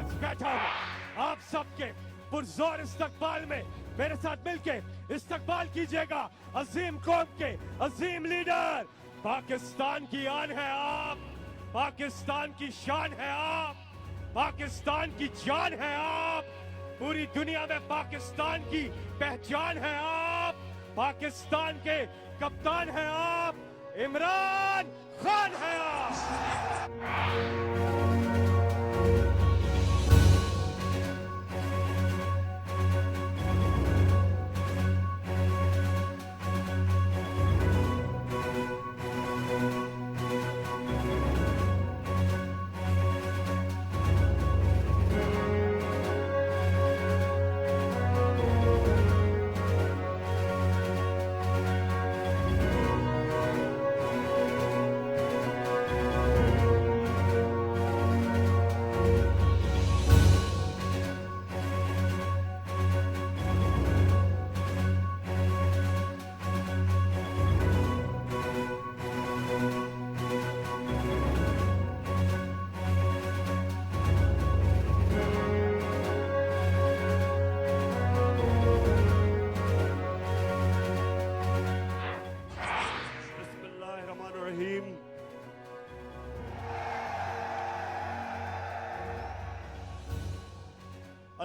आज बैठा हूँ आप सबके पुरजोर इस्तकबाल में। मेरे साथ मिलके इस्तकबाल कीजिएगा अजीम कौम के अजीम लीडर। पाकिस्तान की आन है आप, पाकिस्तान की शान है आप, पाकिस्तान की जान है आप, पूरी दुनिया में पाकिस्तान की पहचान है आप, पाकिस्तान के कप्तान है आप, इमरान खान है आप।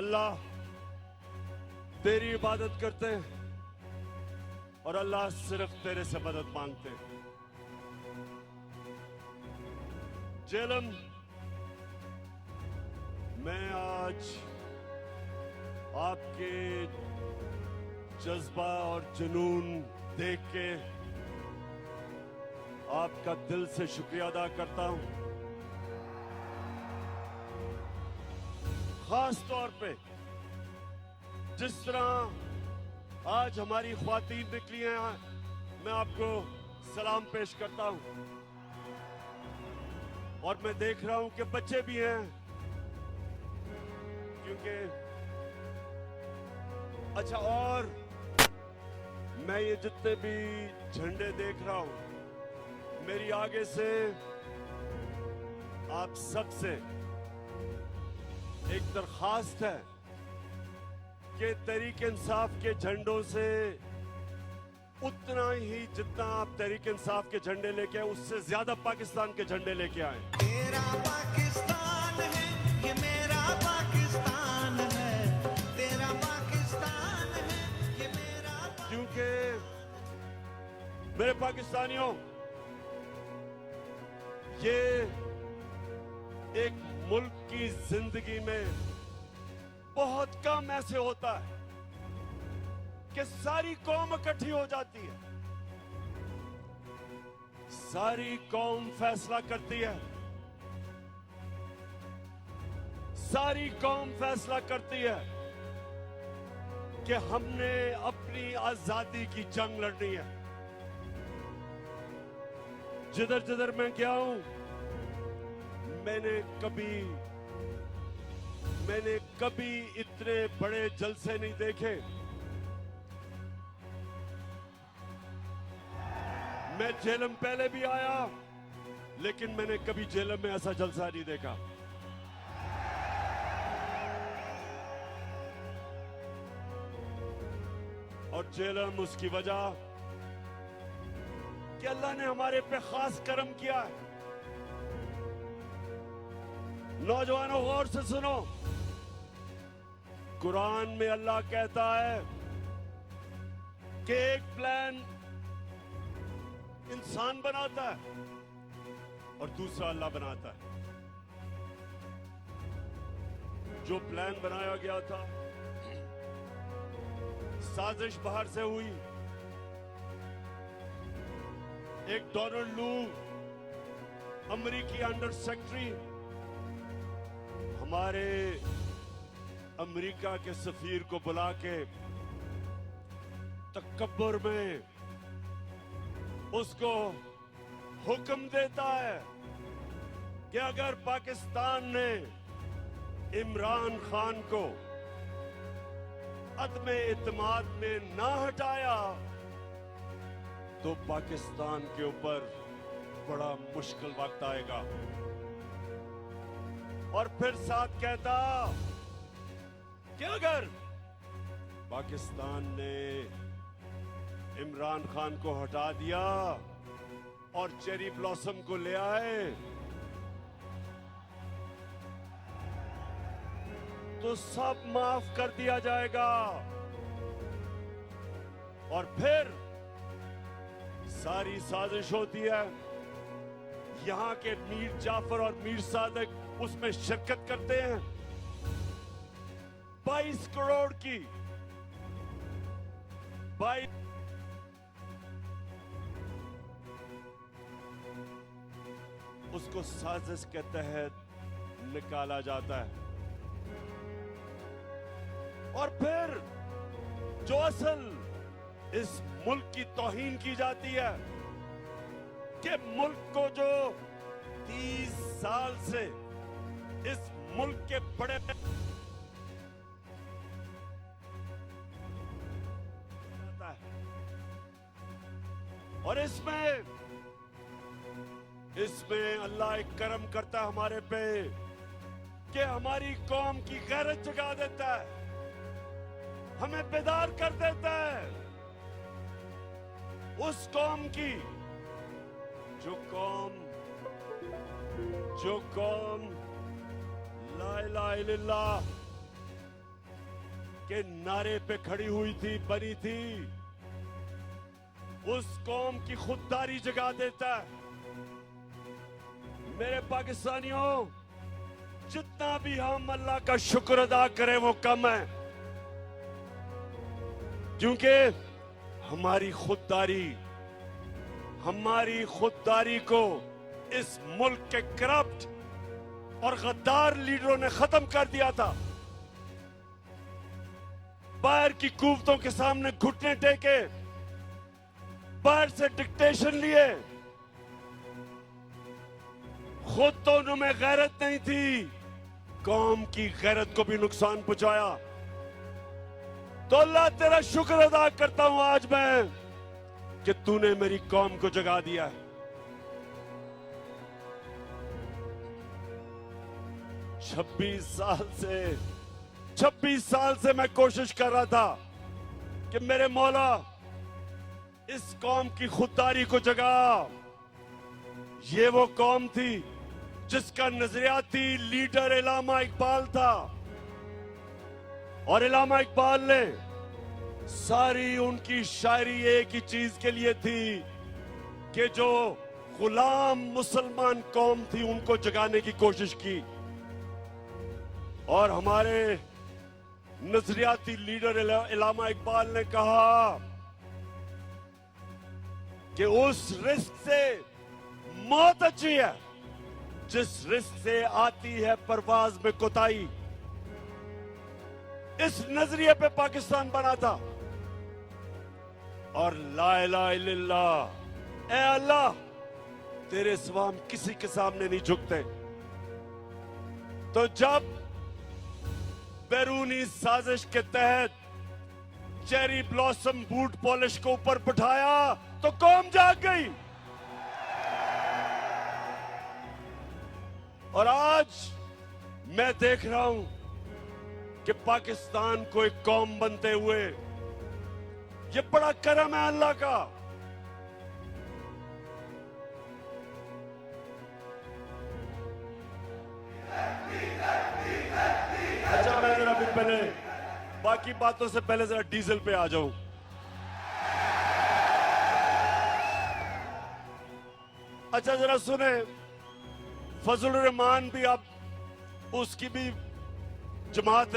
अल्लाह तेरी इबादत करते हैं और अल्लाह सिर्फ तेरे से मदद मांगते हैं। जेलम, मैं आज आपके जज्बा और जुनून देख के आपका दिल से शुक्रिया अदा करता हूं। खास तौर पे जिस तरह आज हमारी ख्वातीन निकली हैं, मैं आपको सलाम पेश करता हूं। और मैं देख रहा हूं कि बच्चे भी हैं, क्योंकि अच्छा, और मैं ये जितने भी झंडे देख रहा हूं, मेरी आगे से आप सबसे एक दरखास्त है कि तहरीक इंसाफ के झंडों से उतना ही जितना आप तहरीक इंसाफ के झंडे लेके आए, उससे ज्यादा पाकिस्तान के झंडे लेके आए। तेरा पाकिस्तान है, ये मेरा पाकिस्तान है, तेरा पाकिस्तान है, ये मेरा क्योंकि मेरे पाकिस्तानियों, ये एक मुल्क की जिंदगी में बहुत कम ऐसे होता है कि सारी कौम इकट्ठी हो जाती है, सारी कौम फैसला करती है, सारी कौम फैसला करती है कि हमने अपनी आजादी की जंग लड़नी है। जिधर जिधर मैं गया हूं, मैंने कभी इतने बड़े जलसे नहीं देखे। मैं जेलम पहले भी आया, लेकिन मैंने कभी जेलम में ऐसा जलसा नहीं देखा। और जेलम उसकी वजह कि अल्लाह ने हमारे पे खास करम किया है। नौजवानों, गौर से सुनो, कुरान में अल्लाह कहता है कि एक प्लान इंसान बनाता है और दूसरा अल्लाह बनाता है। जो प्लान बनाया गया था, साजिश बाहर से हुई। एक डोनाल्ड लू, अमेरिकी अंडर सेक्रेटरी, हमारे अमेरिका के सफीर को बुला के तकब्बुर में उसको हुक्म देता है कि अगर पाकिस्तान ने इमरान खान को अदम इत्मीनान में ना हटाया तो पाकिस्तान के ऊपर बड़ा मुश्किल वक्त आएगा। और फिर साथ कहता कि अगर पाकिस्तान ने इमरान खान को हटा दिया और चेरी ब्लॉसम को ले आए तो सब माफ कर दिया जाएगा। और फिर सारी साजिश होती है, यहां के मीर जाफर और मीर सादिक उसमें शिरकत करते हैं। 22 करोड़ की 22 उसको साजिश के तहत निकाला जाता है। और फिर जो असल इस मुल्क की तौहीन की जाती है कि मुल्क को जो 30 साल से इस मुल्क के बड़े और इसमें अल्लाह एक करम करता है हमारे पे कि हमारी कौम की गैरत जगा देता है, हमें बेदार कर देता है। उस कौम की जो कौम ला इलाहा इल्लल्लाह के नारे पे खड़ी हुई थी, बनी थी, उस कौम की खुददारी जगा देता है। मेरे पाकिस्तानियों, जितना भी हम अल्लाह का शुक्र अदा करें वो कम है, क्योंकि हमारी खुददारी को इस मुल्क के करप्ट और गद्दार लीडरों ने खत्म कर दिया था। बाहर की कुव्वतों के सामने घुटने टेके, बाहर से डिक्टेशन लिए, खुद तो उनमें गैरत नहीं थी, कौम की गैरत को भी नुकसान पहुंचाया। तो अल्लाह तेरा शुक्र अदा करता हूं आज मैं कि तूने मेरी कौम को जगा दिया है। 26 साल से मैं कोशिश कर रहा था कि मेरे मौला इस कौम की खुददारी को जगा। ये वो कौम थी जिसका नजरियाती लीडर इलामा इकबाल था, और इलामा इकबाल ने सारी उनकी शायरी एक ही चीज के लिए थी कि जो गुलाम मुसलमान कौम थी उनको जगाने की कोशिश की। और हमारे नजरियाती लीडर इलामा इकबाल ने कहा कि उस रिस्क से मौत अच्छी है जिस रिस्क से आती है परवाज में कोताही। इस नजरिए पे पाकिस्तान बना था। और ला इलाहा इल्लल्लाह, ए अल्लाह तेरे सिवा हम किसी के सामने नहीं झुकते। तो जब बैरूनी साजिश के तहत चेरी ब्लॉसम बूट पॉलिश को ऊपर बिठाया तो कौम जाग गई। और आज मैं देख रहा हूं कि पाकिस्तान को एक कौम बनते हुए, ये बड़ा करम है अल्लाह का। अच्छा, मैं जरा भी पहले बाकी बातों से पहले जरा डीजल पे आ जाऊं। अच्छा जरा सुने, फजल रहमान भी अब उसकी भी जमात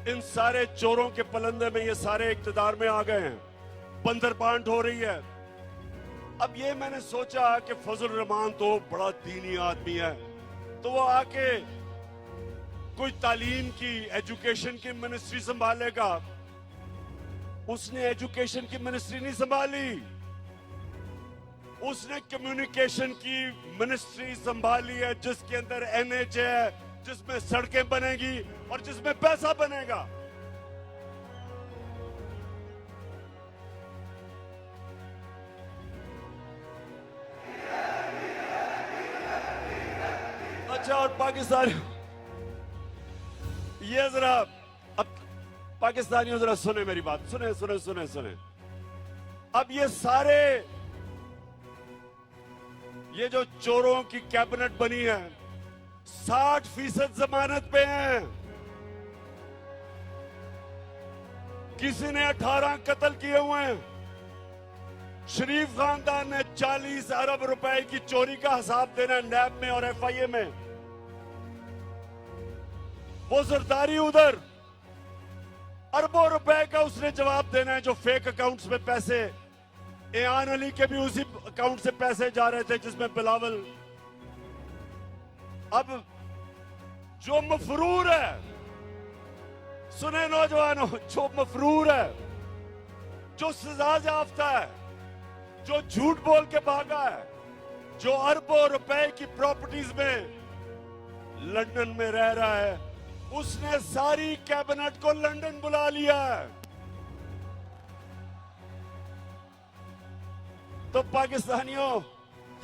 इन सारे चोरों के पलंदे में ये सारे इक्तदार में आ गए हैं, बंदर बांट हो रही है। अब ये मैंने सोचा कि फजल रहमान तो बड़ा दीनी आदमी है, तो वो आके कोई तालीम की, एजुकेशन की मिनिस्ट्री संभालेगा। उसने एजुकेशन की मिनिस्ट्री नहीं संभाली, उसने कम्युनिकेशन की मिनिस्ट्री संभाली है, जिसके अंदर एनएच है, जिसमें सड़कें बनेगी और जिसमें पैसा बनेगा। अच्छा, और पाकिस्तान, ये जरा अब पाकिस्तानियों जरा सुने मेरी बात, सुने सुने सुने सुने। अब ये जो चोरों की कैबिनेट बनी है 60% जमानत पे हैं। किसी ने 18 कत्ल किए हुए हैं। शरीफ खानदान ने 40 अरब रुपए की चोरी का हिसाब देना है नैब में और एफआईए में। वो जरदारी उधर अरबों रुपए का उसने जवाब देना है, जो फेक अकाउंट्स में पैसे, एयान अली के भी उसी अकाउंट से पैसे जा रहे थे जिसमें बिलावल। अब जो मफरूर है, सुने नौजवानों, जो मफरूर है, जो सजा याफ्ता है, जो झूठ बोल के भागा है, जो अरबों रुपए की प्रॉपर्टीज में लंदन में रह रहा है, उसने सारी कैबिनेट को लंदन बुला लिया है। तो पाकिस्तानियों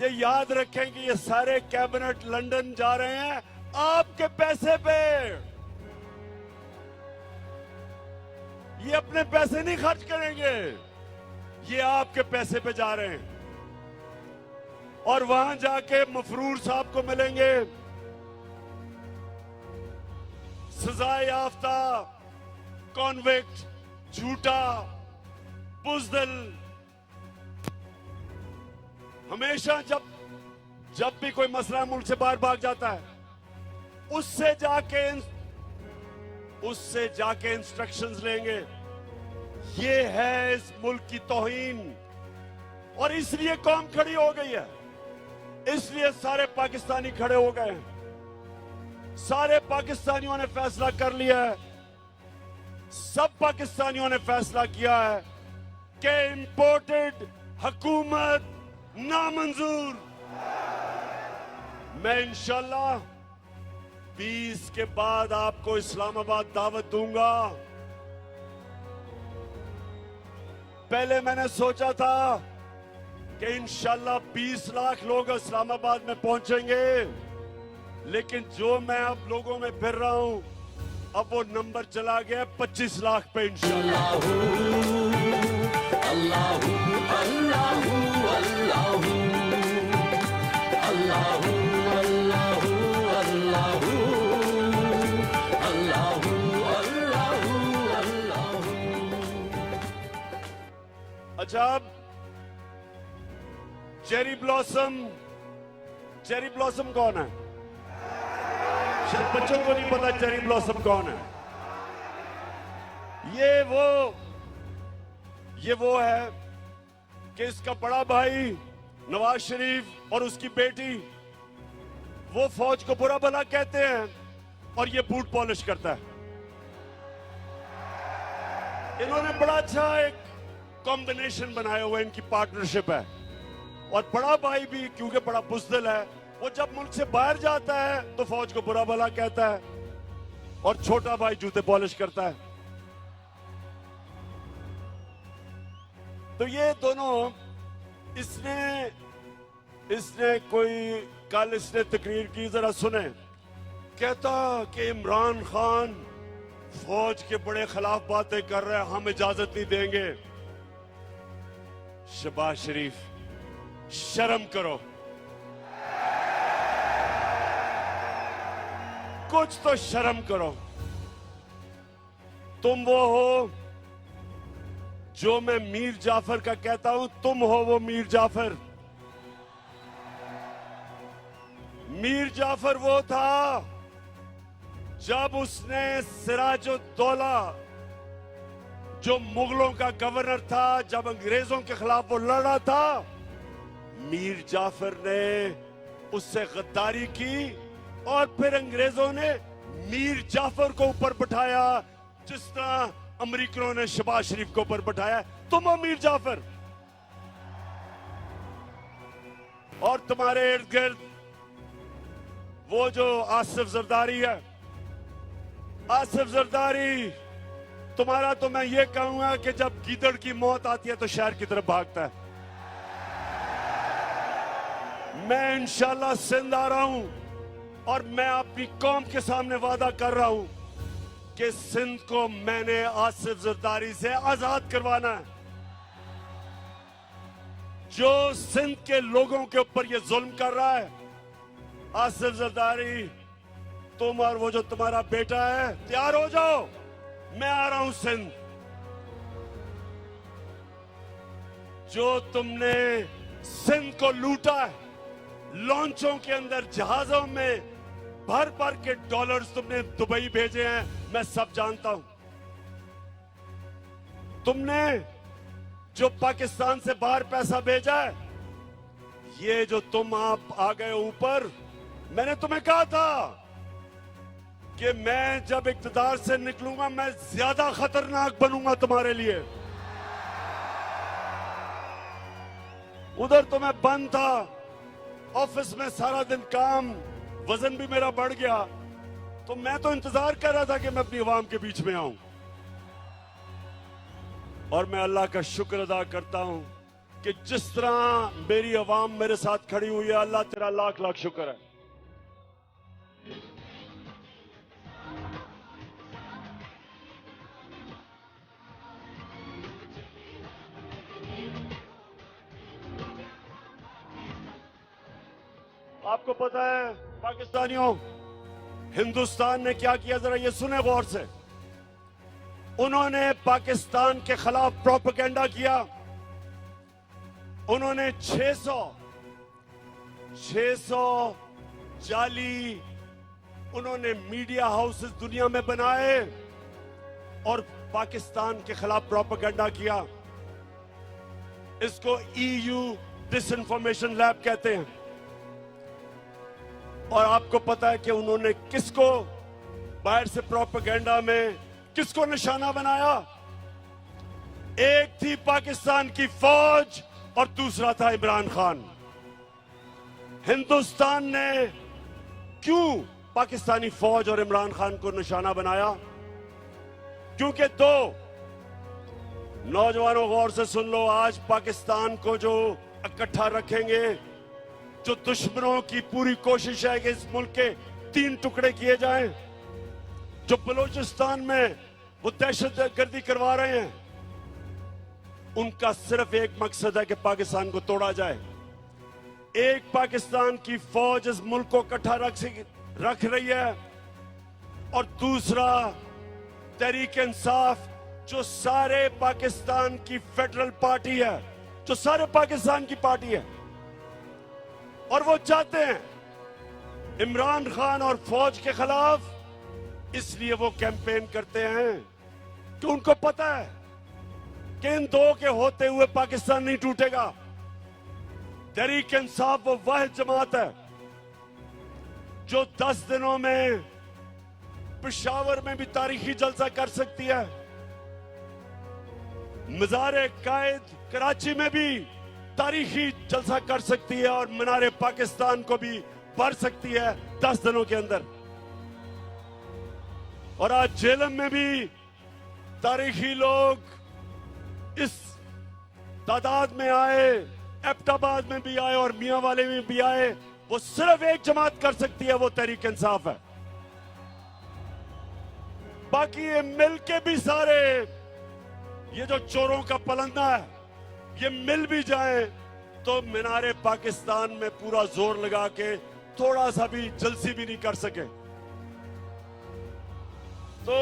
ये याद रखें कि ये सारे कैबिनेट लंदन जा रहे हैं आपके पैसे पे। ये अपने पैसे नहीं खर्च करेंगे, ये आपके पैसे पे जा रहे हैं। और वहां जाके मफरूर साहब को मिलेंगे, सजा याफ्ता, कॉन्विक्ट, झूठा, बुज़दिल। हमेशा जब भी कोई मसला मुल्क से बाहर भाग जाता है, उससे जाके इंस्ट्रक्शंस लेंगे। ये है इस मुल्क की तौहीन। और इसलिए कौम खड़ी हो गई है, इसलिए सारे पाकिस्तानी खड़े हो गए हैं। सारे पाकिस्तानियों ने फैसला कर लिया है, सब पाकिस्तानियों ने फैसला किया है कि इंपोर्टेड हुकूमत नामंजूर। मैं इंशाल्लाह 20 के बाद आपको इस्लामाबाद दावत दूंगा। पहले मैंने सोचा था कि इंशाल्लाह 20 लाख लोग इस्लामाबाद में पहुंचेंगे, लेकिन जो मैं अब लोगों में फिर रहा हूं, अब वो नंबर चला गया 25 लाख पे इंशाल्लाह। अल्लाहू अल्लाहू अल्लाहू अल्लाहू अल्लाहू अल्लाहू अल्लाहू अल्लाहू अल्लाहू। अच्छा, अब चेरी ब्लॉसम कौन है? शायद बच्चों को नहीं पता चेरी ब्लॉसम कौन है। ये वो है कि इसका बड़ा भाई नवाज शरीफ और उसकी बेटी, वो फौज को बुरा भला कहते हैं और ये बूट पॉलिश करता है। इन्होंने बड़ा अच्छा एक कॉम्बिनेशन बनाया हुआ, इनकी पार्टनरशिप है। और बड़ा भाई भी क्योंकि बड़ा बुज़दिल है, वो जब मुल्क से बाहर जाता है तो फौज को बुरा भला कहता है, और छोटा भाई जूते पॉलिश करता है। तो ये दोनों, इसने कोई कल इसने तकरीर की, जरा सुने। कहता कि इमरान खान फौज के बड़े खिलाफ बातें कर रहे हैं, हम इजाजत नहीं देंगे। शहबाज शरीफ, शर्म करो, कुछ तो शर्म करो। तुम वो हो जो मैं मीर जाफर का कहता हूं, तुम हो वो मीर जाफर। मीर जाफर वो था जब उसने सिराजुद्दौला, जो मुगलों का गवर्नर था, जब अंग्रेजों के खिलाफ वो लड़ा था, मीर जाफर ने उससे गद्दारी की और फिर अंग्रेजों ने मीर जाफर को ऊपर बिठाया, जिस तरह अमेरिकनों ने शहबाज शरीफ को ऊपर बिठाया। तुम हो मीर जाफर। और तुम्हारे इर्द गिर्द वो जो आसिफ जरदारी है, आसिफ जरदारी, तुम्हारा तो मैं ये कहूंगा कि जब गीदड़ की मौत आती है तो शहर की तरफ भागता है। मैं इंशाल्लाह सिंध आ रहा हूं, और मैं अपनी कौम के सामने वादा कर रहा हूं कि सिंध को मैंने आसिफ जरदारी से आजाद करवाना है। जो सिंध के लोगों के ऊपर ये जुल्म कर रहा है, आसिफ जरदारी, तुम और वो जो तुम्हारा बेटा है, तैयार हो जाओ, मैं आ रहा हूं सिंध। जो तुमने सिंध को लूटा है, लॉन्चों के अंदर जहाजों में भर भर के डॉलर्स तुमने दुबई भेजे हैं, मैं सब जानता हूं। तुमने जो पाकिस्तान से बाहर पैसा भेजा है, ये जो तुम आप आ गए ऊपर, मैंने तुम्हें कहा था कि मैं जब इक्तदार से निकलूंगा मैं ज्यादा खतरनाक बनूंगा तुम्हारे लिए। उधर तो मैं बंद था, ऑफिस में सारा दिन काम, वजन भी मेरा बढ़ गया, तो मैं तो इंतजार कर रहा था कि मैं अपनी आवाम के बीच में आऊं। और मैं अल्लाह का शुक्र अदा करता हूं कि जिस तरह मेरी आवाम मेरे साथ खड़ी हुई है, अल्लाह तेरा लाख लाख शुक्र है। आपको पता है पाकिस्तानियों, हिंदुस्तान ने क्या किया, जरा ये सुने गौर से। उन्होंने पाकिस्तान के खिलाफ प्रोपेगेंडा किया। उन्होंने 600 जाली उन्होंने मीडिया हाउसेस दुनिया में बनाए और पाकिस्तान के खिलाफ प्रोपेगेंडा किया। इसको EU डिसइंफॉर्मेशन लैब कहते हैं। और आपको पता है कि उन्होंने किसको बाहर से प्रोपेगेंडा में किसको निशाना बनाया? एक थी पाकिस्तान की फौज और दूसरा था इमरान खान। हिंदुस्तान ने क्यों पाकिस्तानी फौज और इमरान खान को निशाना बनाया? क्योंकि दो नौजवानों, गौर से सुन लो, आज पाकिस्तान को जो इकट्ठा रखेंगे, जो दुश्मनों की पूरी कोशिश है कि इस मुल्क के 3 टुकड़े किए जाएं, जो बलूचिस्तान में वो दहशतगर्दी करवा रहे हैं, उनका सिर्फ एक मकसद है कि पाकिस्तान को तोड़ा जाए। एक पाकिस्तान की फौज इस मुल्क को इकट्ठा रख रही है और दूसरा तहरीक इंसाफ, जो सारे पाकिस्तान की फेडरल पार्टी है, जो सारे पाकिस्तान की पार्टी है, और वो चाहते हैं इमरान खान और फौज के खिलाफ। इसलिए वो कैंपेन करते हैं कि उनको पता है कि इन दो के होते हुए पाकिस्तान नहीं टूटेगा। तहरीक इंसाफ वो वह जमात है जो 10 दिनों में पेशावर में भी तारीखी जलसा कर सकती है, मज़ार कायद कराची में भी तारीखी जलसा कर सकती है और मीनार पाकिस्तान को भी भर सकती है 10 दिनों के अंदर। और आज झेलम में भी तारीखी लोग इस तादाद में आए, एबटाबाद में भी आए और मियां वाले में भी आए। वो सिर्फ एक जमात कर सकती है, वो तहरीक इंसाफ है। बाकी ये मिलके भी सारे, ये जो चोरों का पलंदा है, ये मिल भी जाए तो मीनारे पाकिस्तान में पूरा जोर लगा के थोड़ा सा भी जलसी भी नहीं कर सके। तो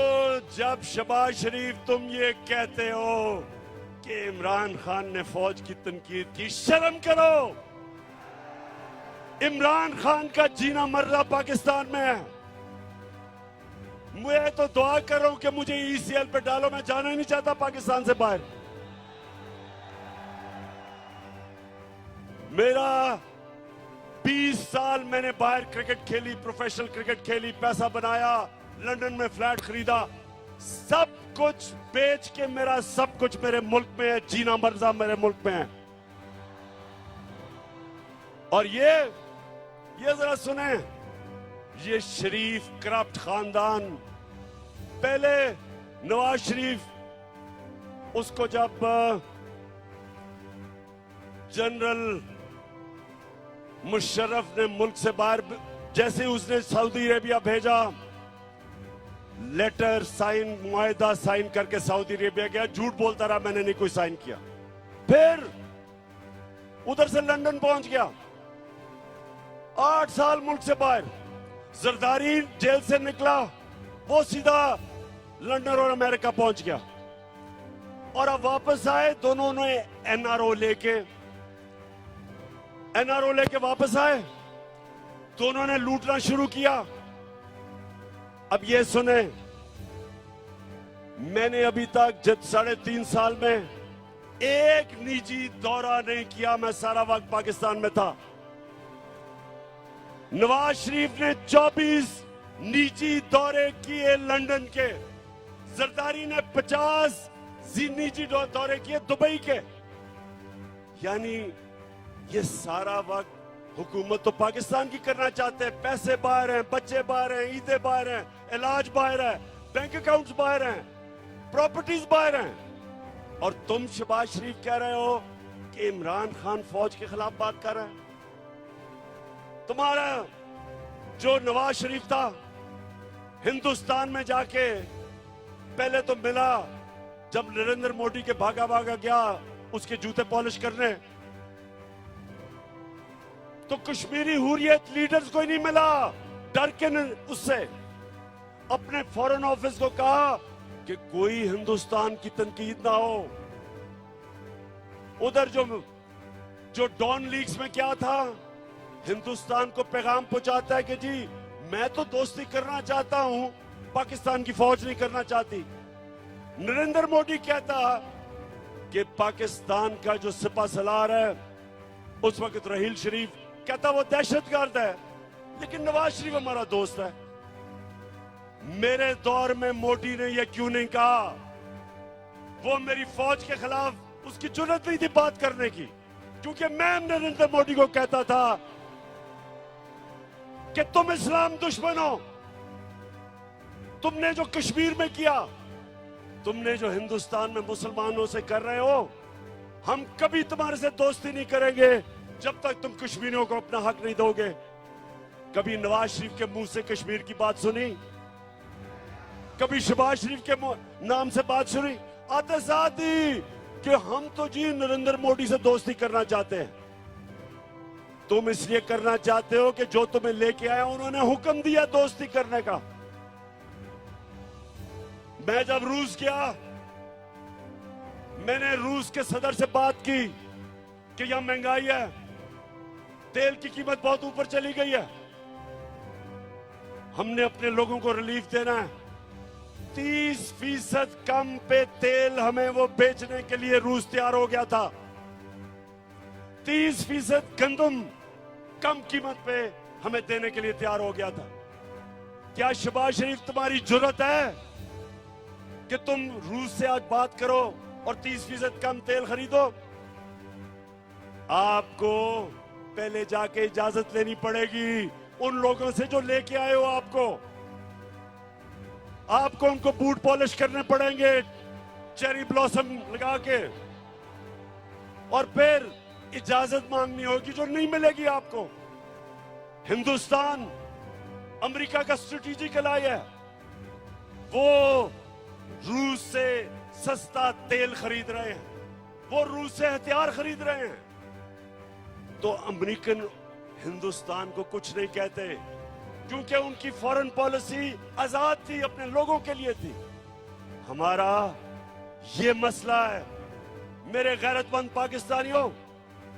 जब शहबाज शरीफ तुम ये कहते हो कि इमरान खान ने फौज की तनकीद की, शर्म करो। इमरान खान का जीना मरना पाकिस्तान में है। मैं तो दुआ कर रहा हूं कि मुझे ECL पे डालो, मैं जाना ही नहीं चाहता पाकिस्तान से बाहर। मेरा 20 साल मैंने बाहर क्रिकेट खेली, प्रोफेशनल क्रिकेट खेली, पैसा बनाया, लंदन में फ्लैट खरीदा, सब कुछ बेच के मेरा सब कुछ मेरे मुल्क में है, जीना मरना मेरे मुल्क में है। और ये जरा सुने, ये शरीफ करप्ट खानदान, पहले नवाज शरीफ उसको जब जनरल मुशर्रफ ने मुल्क से बाहर जैसे उसने सऊदी अरेबिया भेजा, लेटर साइन, मुआहदा साइन करके सऊदी अरेबिया गया, झूठ बोलता रहा मैंने नहीं कोई साइन किया। फिर उधर से लंदन पहुंच गया, 8 साल मुल्क से बाहर। जरदारी जेल से निकला, वो सीधा लंदन और अमेरिका पहुंच गया। और अब वापस आए, दोनों ने एनआरओ लेके वापस आए, दोनों ने लूटना शुरू किया। अब ये सुने, मैंने अभी तक 3.5 साल में एक निजी दौरा नहीं किया, मैं सारा वक्त पाकिस्तान में था। नवाज शरीफ ने 24 निजी दौरे किए लंदन के, जरदारी ने 50 निजी दौरे किए दुबई के। यानी ये सारा वक्त हुकूमत तो पाकिस्तान की करना चाहते हैं। पैसे बाहर हैं, बच्चे बाहर हैं, ईदें बाहर हैं, इलाज बाहर है, बैंक अकाउंट्स बाहर हैं, प्रॉपर्टीज बाहर हैं। और तुम शहबाज शरीफ कह रहे हो कि इमरान खान फौज के खिलाफ बात कर रहा है। तुम्हारा जो नवाज शरीफ था, हिंदुस्तान में जाके पहले तो मिला, जब नरेंद्र मोदी के भागा भागा गया उसके जूते पॉलिश करने, तो कश्मीरी हुर्रियत लीडर्स को ही नहीं मिला। डर के उससे अपने फॉरेन ऑफिस को कहा कि कोई हिंदुस्तान की तनकीद ना हो। उधर जो डॉन लीग्स में क्या था, हिंदुस्तान को पैगाम पहुंचाता है कि जी मैं तो दोस्ती करना चाहता हूं, पाकिस्तान की फौज नहीं करना चाहती। नरेंद्र मोदी कहता कि पाकिस्तान का जो सिपा सलार है उस वक्त रहील शरीफ, कहता वो दहशतगर्द है, लेकिन नवाज शरीफ हमारा दोस्त है। मेरे दौर में मोदी ने यह क्यों नहीं कहा? वो मेरी फौज के खिलाफ उसकी जुर्रत नहीं थी बात करने की, क्योंकि मैं नरेंद्र मोदी को कहता था कि तुम इस्लाम दुश्मन हो। तुमने जो कश्मीर में किया, तुमने जो हिंदुस्तान में मुसलमानों से कर रहे हो, हम कभी तुम्हारे से दोस्ती नहीं करेंगे जब तक तुम कश्मीरियों को अपना हक नहीं दोगे। कभी नवाज शरीफ के मुंह से कश्मीर की बात सुनी? कभी शहबाज शरीफ के नाम से बात सुनी? आते साथ ही कि हम तो जी नरेंद्र मोदी से दोस्ती करना चाहते हैं। तुम इसलिए करना चाहते हो कि जो तुम्हें लेके आया उन्होंने हुक्म दिया दोस्ती करने का। मैं जब रूस गया, मैंने रूस के सदर से बात की कि यहां महंगाई है, तेल की कीमत बहुत ऊपर चली गई है, हमने अपने लोगों को रिलीफ देना है। 30% कम पे तेल हमें वो बेचने के लिए रूस तैयार हो गया था। 30% गंदम कम कीमत पे हमें देने के लिए तैयार हो गया था। क्या शहबाज शरीफ तुम्हारी जुर्रत है कि तुम रूस से आज बात करो और 30% कम तेल खरीदो? आपको पहले जाके इजाजत लेनी पड़ेगी उन लोगों से जो लेके आए हो। आपको उनको बूट पॉलिश करने पड़ेंगे चेरी ब्लॉसम लगा के, और फिर इजाजत मांगनी होगी जो नहीं मिलेगी आपको। हिंदुस्तान अमेरिका का स्ट्रेटेजिक एलाई है, वो रूस से सस्ता तेल खरीद रहे हैं, वो रूस से हथियार खरीद रहे हैं। तो अमेरिकन हिंदुस्तान को कुछ नहीं कहते, क्योंकि उनकी फॉरेन पॉलिसी आजाद थी, अपने लोगों के लिए थी। हमारा ये मसला है मेरे गैरतमंद पाकिस्तानियों,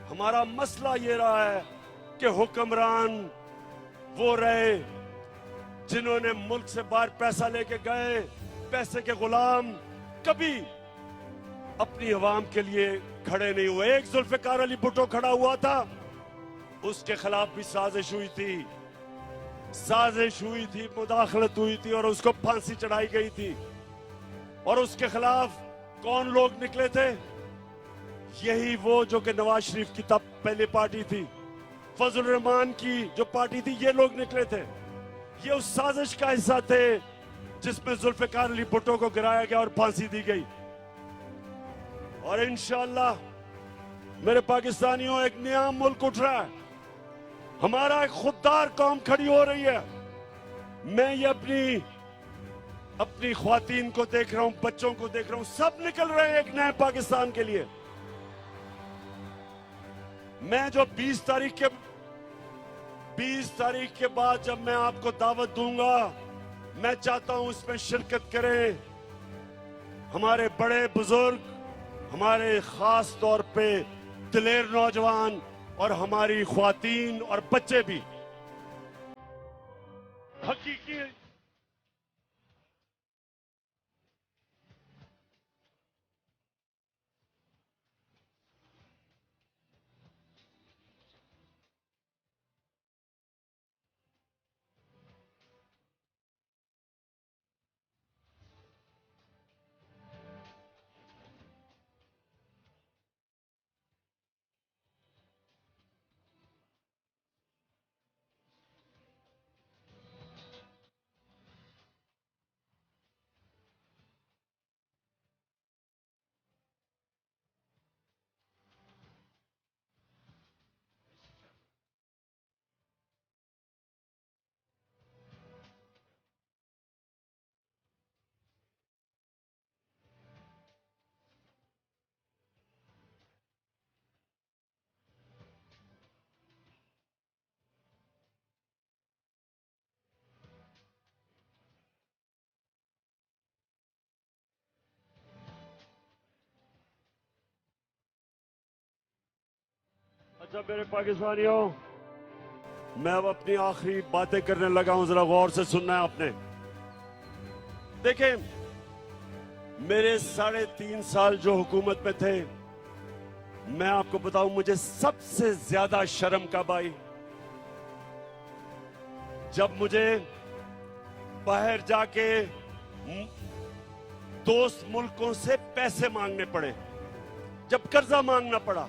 हमारा मसला ये रहा है कि हुक्मरान वो रहे जिन्होंने मुल्क से बाहर पैसा लेके गए, पैसे के गुलाम, कभी अपनी अवाम के लिए खड़े नहीं हुए। एक जुल्फिकार अली भुट्टो खड़ा हुआ था, उसके खिलाफ भी साजिश हुई थी, मुदाखलत हुई थी और उसको फांसी चढ़ाई गई थी। और उसके खिलाफ कौन लोग निकले थे? यही वो जो कि नवाज शरीफ की तब पहली पार्टी थी, फजल रहमान की जो पार्टी थी, ये लोग निकले थे। ये उस साजिश का हिस्सा थे जिसमें जुल्फिकार अली भुट्टो को गिराया गया और फांसी दी गई। और इंशाअल्लाह मेरे पाकिस्तानियों, एक नया मुल्क उठ रहा है, हमारा एक खुददार कौम खड़ी हो रही है। मैं ये अपनी ख्वातीन को देख रहा हूं, बच्चों को देख रहा हूं, सब निकल रहे हैं एक नए पाकिस्तान के लिए। मैं जो 20 तारीख के बाद जब मैं आपको दावत दूंगा, मैं चाहता हूं उसमें शिरकत करें हमारे बड़े बुजुर्ग, हमारे खास तौर पे दिलेर नौजवान और हमारी ख्वातीन और बच्चे भी। हकीकी अच्छा मेरे पाकिस्तानियों, मैं अब अपनी आखिरी बातें करने लगा हूं, जरा गौर से सुनना है आपने। देखें, मेरे 3.5 साल जो हुकूमत में थे, मैं आपको बताऊं मुझे सबसे ज्यादा शर्म कब आई? जब मुझे बाहर जाके दोस्त मुल्कों से पैसे मांगने पड़े, जब कर्जा मांगना पड़ा,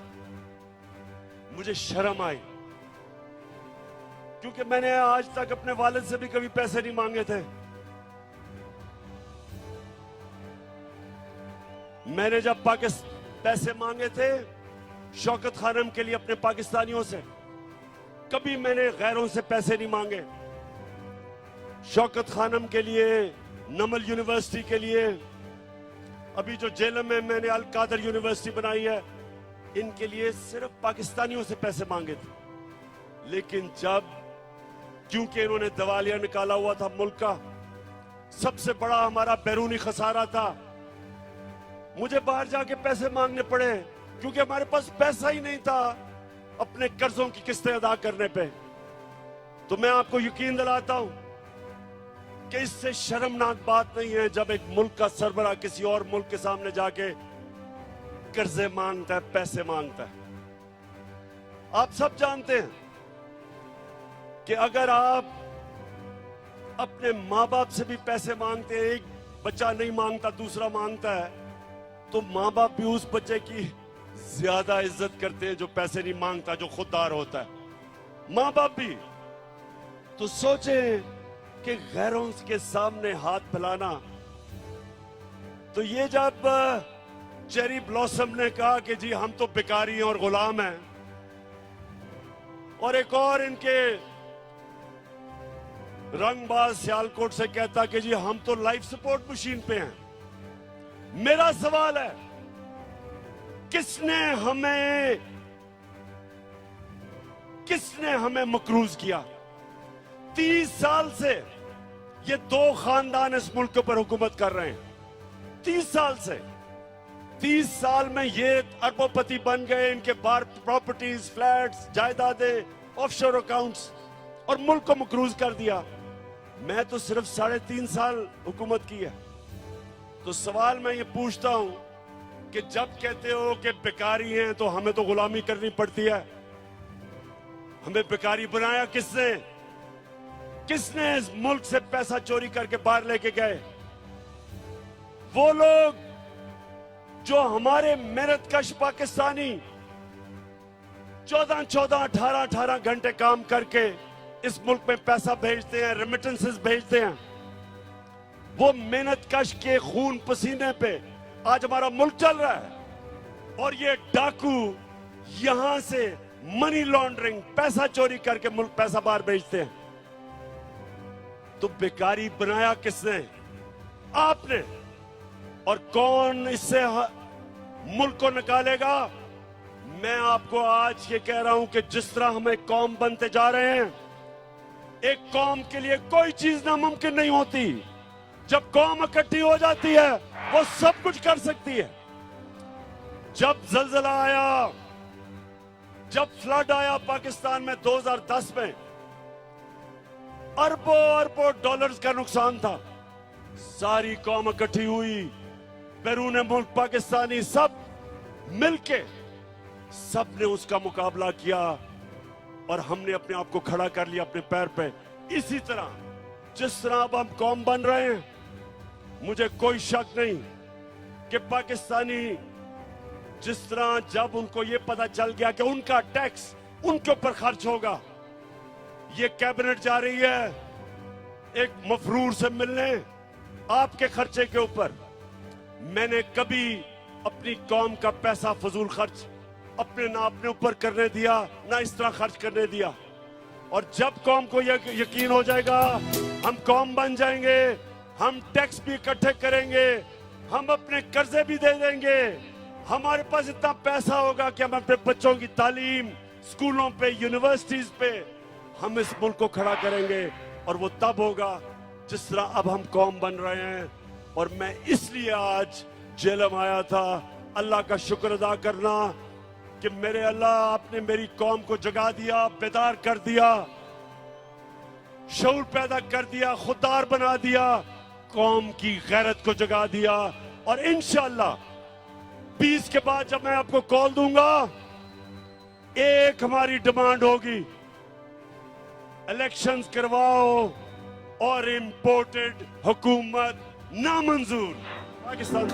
मुझे शर्म आई। क्योंकि मैंने आज तक अपने वालिद से भी कभी पैसे नहीं मांगे थे। मैंने जब पैसे मांगे थे शौकत खानम के लिए अपने पाकिस्तानियों से, कभी मैंने गैरों से पैसे नहीं मांगे। शौकत खानम के लिए, नमल यूनिवर्सिटी के लिए, अभी जो जेलम में मैंने अल कादर यूनिवर्सिटी बनाई है, इनके लिए सिर्फ पाकिस्तानियों से पैसे मांगे थे। लेकिन जब, क्योंकि इन्होंने दिवालिया निकाला हुआ था मुल्क का, सबसे बड़ा हमारा बैरूनी खसारा था, मुझे बाहर जाके पैसे मांगने पड़े क्योंकि हमारे पास पैसा ही नहीं था अपने कर्जों की किस्तें अदा करने पे। तो मैं आपको यकीन दिलाता हूं कि इससे शर्मनाक बात नहीं है जब एक मुल्क का सरबराह किसी और मुल्क के सामने जाके कर्जे मांगता है, पैसे मांगता है। आप सब जानते हैं कि अगर आप अपने माँ बाप से भी पैसे मांगते हैं, एक बच्चा नहीं मांगता दूसरा मांगता है, तो माँ बाप भी उस बच्चे की ज्यादा इज्जत करते हैं जो पैसे नहीं मांगता, जो खुददार होता है। माँ बाप भी तो सोचे कि गैरों के सामने हाथ फैलाना। तो ये जब चेरी ब्लॉसम ने कहा कि जी हम तो भिखारी हैं और गुलाम हैं, और एक और इनके रंगबाज सियालकोट से कहता कि जी हम तो लाइफ सपोर्ट मशीन पे हैं, मेरा सवाल है किसने हमें मकरूज किया? 30 साल से ये 2 खानदान इस मुल्क पर हुकूमत कर रहे हैं। 30 साल से, 30 साल में ये अरबोपति बन गए, इनके बार प्रॉपर्टीज, फ्लैट्स, जायदादें, ऑफशोर अकाउंट्स, और मुल्क को मकरूज कर दिया। मैं तो सिर्फ 3.5 साल हुकूमत की है। तो सवाल मैं ये पूछता हूं कि जब कहते हो कि बेकारी हैं तो हमें तो गुलामी करनी पड़ती है, हमें बेकारी बनाया किसने? किसने इस मुल्क से पैसा चोरी करके बाहर लेके गए? वो लोग जो हमारे मेहनतकश पाकिस्तानी 14-14, 18-18 घंटे काम करके इस मुल्क में पैसा भेजते हैं, रेमिटेंसेस भेजते हैं, वो मेहनतकश के खून पसीने पे आज हमारा मुल्क चल रहा है। और ये डाकू यहां से मनी लॉन्ड्रिंग, पैसा चोरी करके मुल्क पैसा बाहर भेजते हैं। तो बेकारी बनाया किसने? आपने। और कौन इससे मुल्क को निकालेगा? मैं आपको आज ये कह रहा हूं कि जिस तरह हम एक कौम बनते जा रहे हैं, एक कौम के लिए कोई चीज नामुमकिन नहीं होती। जब कौम इकट्ठी हो जाती है वो सब कुछ कर सकती है। जब जलजला आया, जब फ्लड आया पाकिस्तान में 2010 में, अरबों अरबों डॉलर्स का नुकसान था। सारी कौम इकट्ठी हुई, बैरून मुल्क पाकिस्तानी सब मिलके सब ने उसका मुकाबला किया और हमने अपने आप को खड़ा कर लिया अपने पैर पे। इसी तरह जिस तरह अब हम कौम बन रहे हैं, मुझे कोई शक नहीं कि पाकिस्तानी जिस तरह जब उनको ये पता चल गया कि उनका टैक्स उनके ऊपर खर्च होगा, ये कैबिनेट जा रही है एक मफरूर से मिलने आपके खर्चे के ऊपर। मैंने कभी अपनी कौम का पैसा फजूल खर्च अपने ऊपर करने दिया, ना इस तरह खर्च करने दिया। और जब कौम को यकीन हो जाएगा हम कौम बन जाएंगे, हम टैक्स भी इकट्ठे करेंगे, हम अपने कर्जे भी दे देंगे, हमारे पास इतना पैसा होगा कि हम अपने बच्चों की तालीम स्कूलों पे, यूनिवर्सिटीज पे हम इस मुल्क को खड़ा करेंगे। और वो तब होगा जिस तरह अब हम कौम बन रहे हैं। और मैं इसलिए आज जेलम आया था अल्लाह का शुक्र अदा करना कि मेरे अल्लाह आपने मेरी कौम को जगा दिया, बेदार कर दिया, शऊर पैदा कर दिया, खुददार बना दिया, कौम की गैरत को जगा दिया। और इंशाअल्लाह 20 के बाद जब मैं आपको कॉल दूंगा, एक हमारी डिमांड होगी, इलेक्शंस करवाओ और इंपोर्टेड हुकूमत नामंजूर। पाकिस्तान